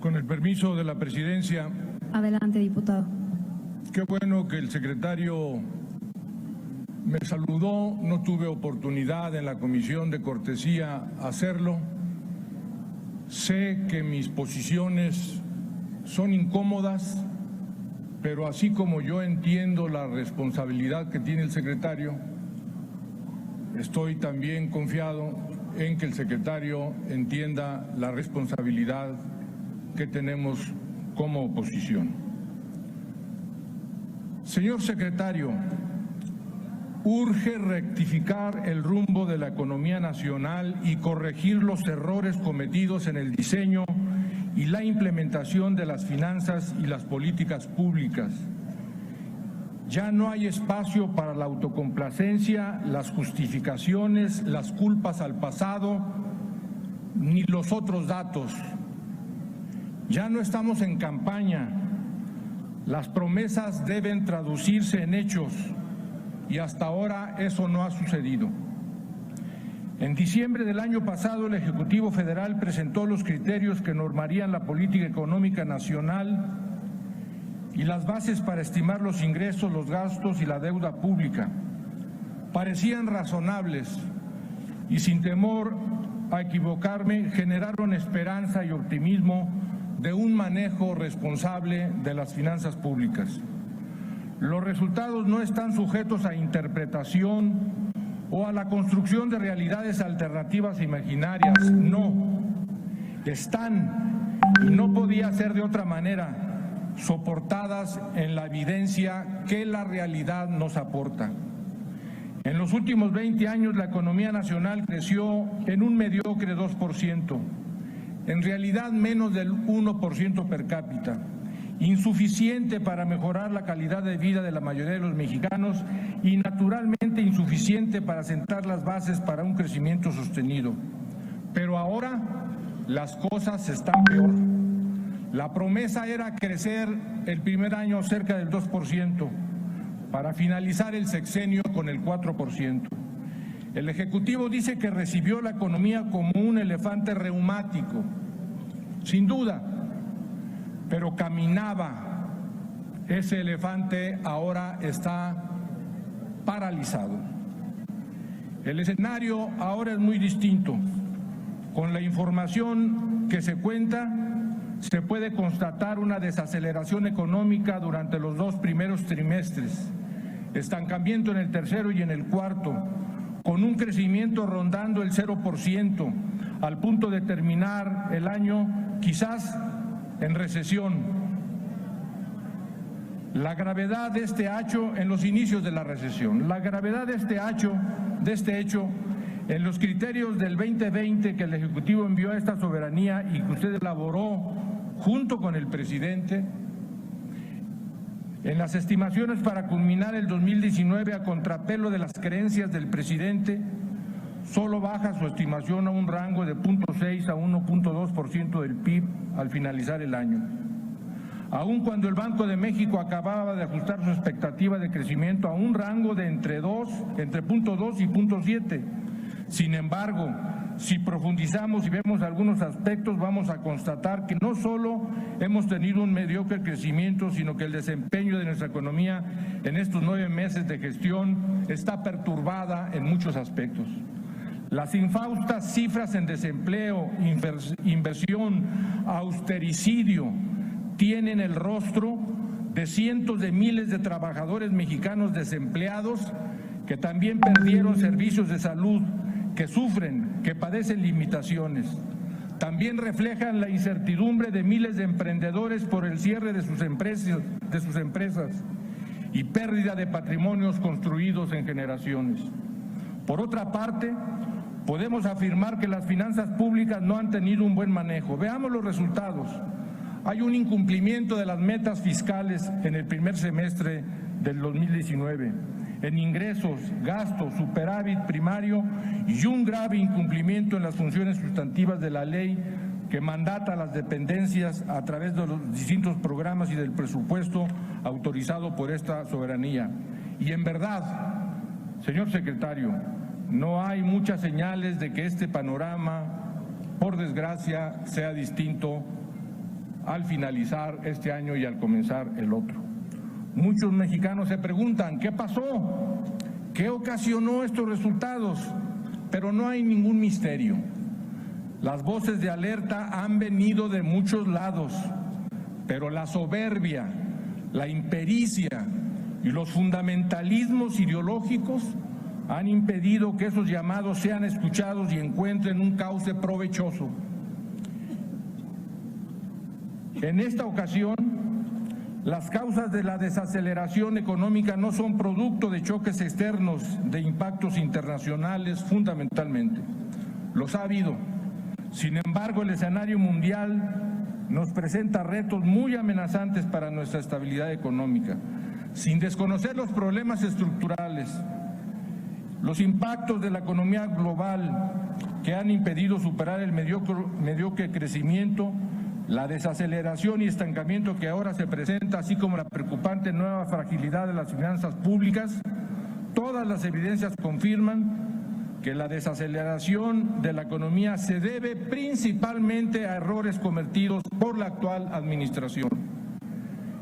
Con el permiso de la presidencia. Adelante, diputado. Qué bueno que el secretario me saludó, no tuve oportunidad en la comisión de cortesía hacerlo. Sé que mis posiciones son incómodas, pero así como yo entiendo la responsabilidad que tiene el secretario, estoy también confiado en que el secretario entienda la responsabilidad que tenemos como oposición. Señor secretario, urge rectificar el rumbo de la economía nacional y corregir los errores cometidos en el diseño y la implementación de las finanzas y las políticas públicas. Ya no hay espacio para la autocomplacencia, las justificaciones, las culpas al pasado, ni los otros datos. Ya no estamos en campaña. Las promesas deben traducirse en hechos y hasta ahora eso no ha sucedido. En diciembre del año pasado, el Ejecutivo Federal presentó los criterios que normarían la política económica nacional y las bases para estimar los ingresos, los gastos y la deuda pública. Parecían razonables y, sin temor a equivocarme, generaron esperanza y optimismo de un manejo responsable de las finanzas públicas. Los resultados no están sujetos a interpretación o a la construcción de realidades alternativas imaginarias, no, están, y no podía ser de otra manera, soportadas en la evidencia que la realidad nos aporta. En los últimos 20 años la economía nacional creció en un mediocre 2%, en realidad menos del 1% per cápita, insuficiente para mejorar la calidad de vida de la mayoría de los mexicanos y naturalmente insuficiente para sentar las bases para un crecimiento sostenido. Pero ahora las cosas están peor. La promesa era crecer el primer año cerca del 2%, para finalizar el sexenio con el 4%. El Ejecutivo dice que recibió la economía como un elefante reumático, sin duda, pero caminaba. Ese elefante ahora está paralizado. El escenario ahora es muy distinto. Con la información que se cuenta, se puede constatar una desaceleración económica durante los 2 primeros trimestres, estancamiento en el tercero y en el cuarto, con un crecimiento rondando el 0%, al punto de terminar el año quizás en recesión. La gravedad de este hecho en los inicios de la recesión, la gravedad de este hecho en los criterios del 2020 que el Ejecutivo envió a esta soberanía y que usted elaboró junto con el presidente, en las estimaciones para culminar el 2019 a contrapelo de las creencias del presidente, solo baja su estimación a un rango de 0.6 a 1.2% del PIB al finalizar el año. Aun cuando el Banco de México acababa de ajustar su expectativa de crecimiento a un rango de entre 0.2 y 0.7. Sin embargo, si profundizamos y vemos algunos aspectos, vamos a constatar que no solo hemos tenido un mediocre crecimiento, sino que el desempeño de nuestra economía en estos 9 meses de gestión está perturbada en muchos aspectos. Las infaustas cifras en desempleo, inversión, austericidio tienen el rostro de cientos de miles de trabajadores mexicanos desempleados que también perdieron servicios de salud, que sufren, que padecen limitaciones. También reflejan la incertidumbre de miles de emprendedores por el cierre de sus empresas y pérdida de patrimonios construidos en generaciones. Por otra parte, podemos afirmar que las finanzas públicas no han tenido un buen manejo. Veamos los resultados. Hay un incumplimiento de las metas fiscales en el primer semestre del 2019. En ingresos, gastos, superávit primario y un grave incumplimiento en las funciones sustantivas de la ley que mandata a las dependencias a través de los distintos programas y del presupuesto autorizado por esta soberanía. Y en verdad, señor secretario, no hay muchas señales de que este panorama, por desgracia, sea distinto al finalizar este año y al comenzar el otro. Muchos mexicanos se preguntan, ¿qué pasó? ¿Qué ocasionó estos resultados? Pero no hay ningún misterio. Las voces de alerta han venido de muchos lados, pero la soberbia, la impericia y los fundamentalismos ideológicos han impedido que esos llamados sean escuchados y encuentren un cauce provechoso. En esta ocasión, las causas de la desaceleración económica no son producto de choques externos, de impactos internacionales fundamentalmente. Los ha habido. Sin embargo, el escenario mundial nos presenta retos muy amenazantes para nuestra estabilidad económica. Sin desconocer los problemas estructurales, los impactos de la economía global que han impedido superar el mediocre crecimiento, la desaceleración y estancamiento que ahora se presenta, así como la preocupante nueva fragilidad de las finanzas públicas, todas las evidencias confirman que la desaceleración de la economía se debe principalmente a errores cometidos por la actual administración.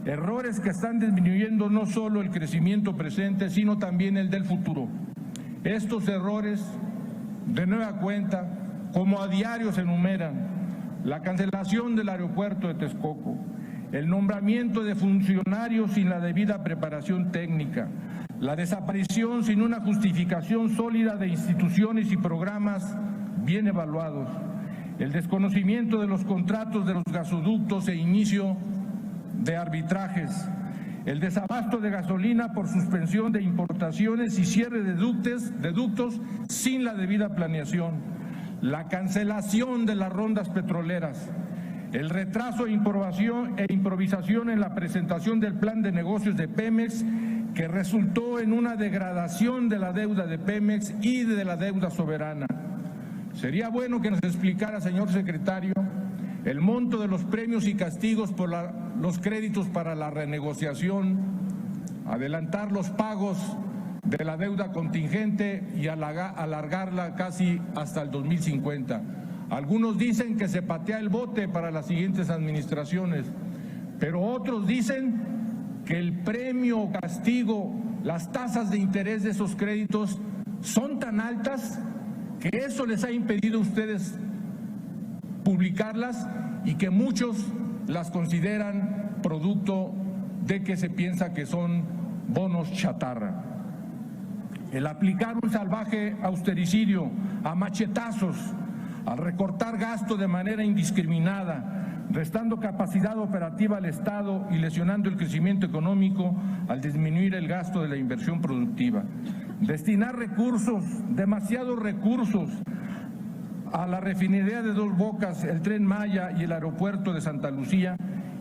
Errores que están disminuyendo no solo el crecimiento presente, sino también el del futuro. Estos errores, de nueva cuenta, como a diario se enumeran: la cancelación del aeropuerto de Texcoco, el nombramiento de funcionarios sin la debida preparación técnica, la desaparición sin una justificación sólida de instituciones y programas bien evaluados, el desconocimiento de los contratos de los gasoductos e inicio de arbitrajes, el desabasto de gasolina por suspensión de importaciones y cierre de ductos sin la debida planeación, la cancelación de las rondas petroleras, el retraso e improvisación en la presentación del plan de negocios de Pemex, que resultó en una degradación de la deuda de Pemex y de la deuda soberana. Sería bueno que nos explicara, señor secretario, el monto de los premios y castigos por los créditos para la renegociación, adelantar los pagos de la deuda contingente y alargarla casi hasta el 2050. Algunos dicen que se patea el bote para las siguientes administraciones, pero otros dicen que el premio o castigo, las tasas de interés de esos créditos son tan altas que eso les ha impedido a ustedes publicarlas y que muchos las consideran producto de que se piensa que son bonos chatarra. El aplicar un salvaje austericidio a machetazos, al recortar gasto de manera indiscriminada, restando capacidad operativa al Estado y lesionando el crecimiento económico al disminuir el gasto de la inversión productiva. Destinar recursos, demasiados recursos, a la refinería de Dos Bocas, el Tren Maya y el aeropuerto de Santa Lucía,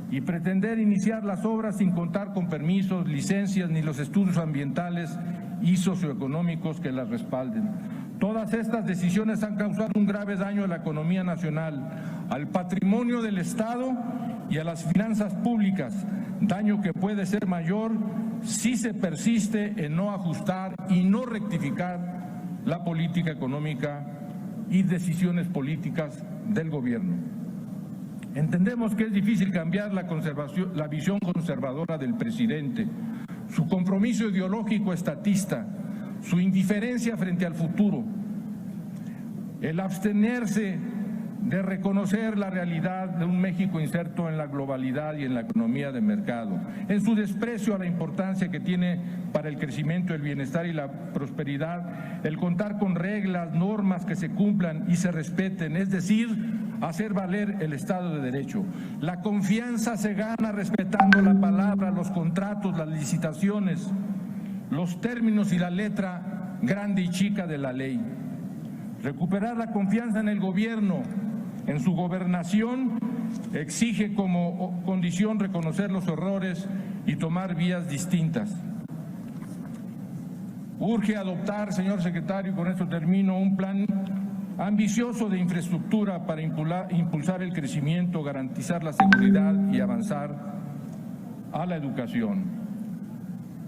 y pretender iniciar las obras sin contar con permisos, licencias ni los estudios ambientales y socioeconómicos que las respalden. Todas estas decisiones han causado un grave daño a la economía nacional, al patrimonio del Estado y a las finanzas públicas, daño que puede ser mayor si se persiste en no ajustar y no rectificar la política económica y decisiones políticas del gobierno. Entendemos que es difícil cambiar la visión conservadora del presidente, su compromiso ideológico estatista, su indiferencia frente al futuro, el abstenerse de reconocer la realidad de un México inserto en la globalidad y en la economía de mercado, en su desprecio a la importancia que tiene para el crecimiento, el bienestar y la prosperidad el contar con reglas, normas que se cumplan y se respeten, es decir, hacer valer el Estado de Derecho. La confianza se gana respetando la palabra, los contratos, las licitaciones, los términos y la letra grande y chica de la ley. Recuperar la confianza en el gobierno, en su gobernación, exige como condición reconocer los errores y tomar vías distintas. Urge adoptar, señor secretario, con esto termino, un plan ambicioso de infraestructura para impulsar el crecimiento, garantizar la seguridad y avanzar a la educación.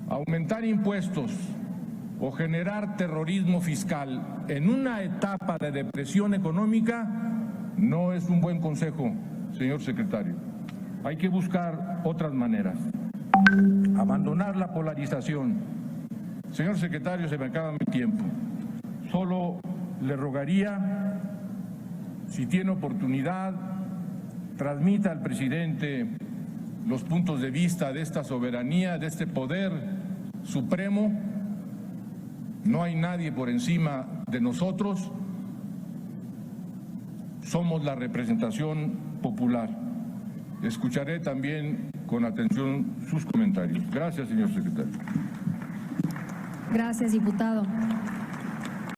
Aumentar impuestos o generar terrorismo fiscal en una etapa de depresión económica no es un buen consejo, señor secretario. Hay que buscar otras maneras. Abandonar la polarización. Señor secretario, se me acaba mi tiempo. Solo le rogaría, si tiene oportunidad, transmita al presidente los puntos de vista de esta soberanía, de este poder supremo. No hay nadie por encima de nosotros. Somos la representación popular. Escucharé también con atención sus comentarios. Gracias, señor secretario. Gracias, diputado.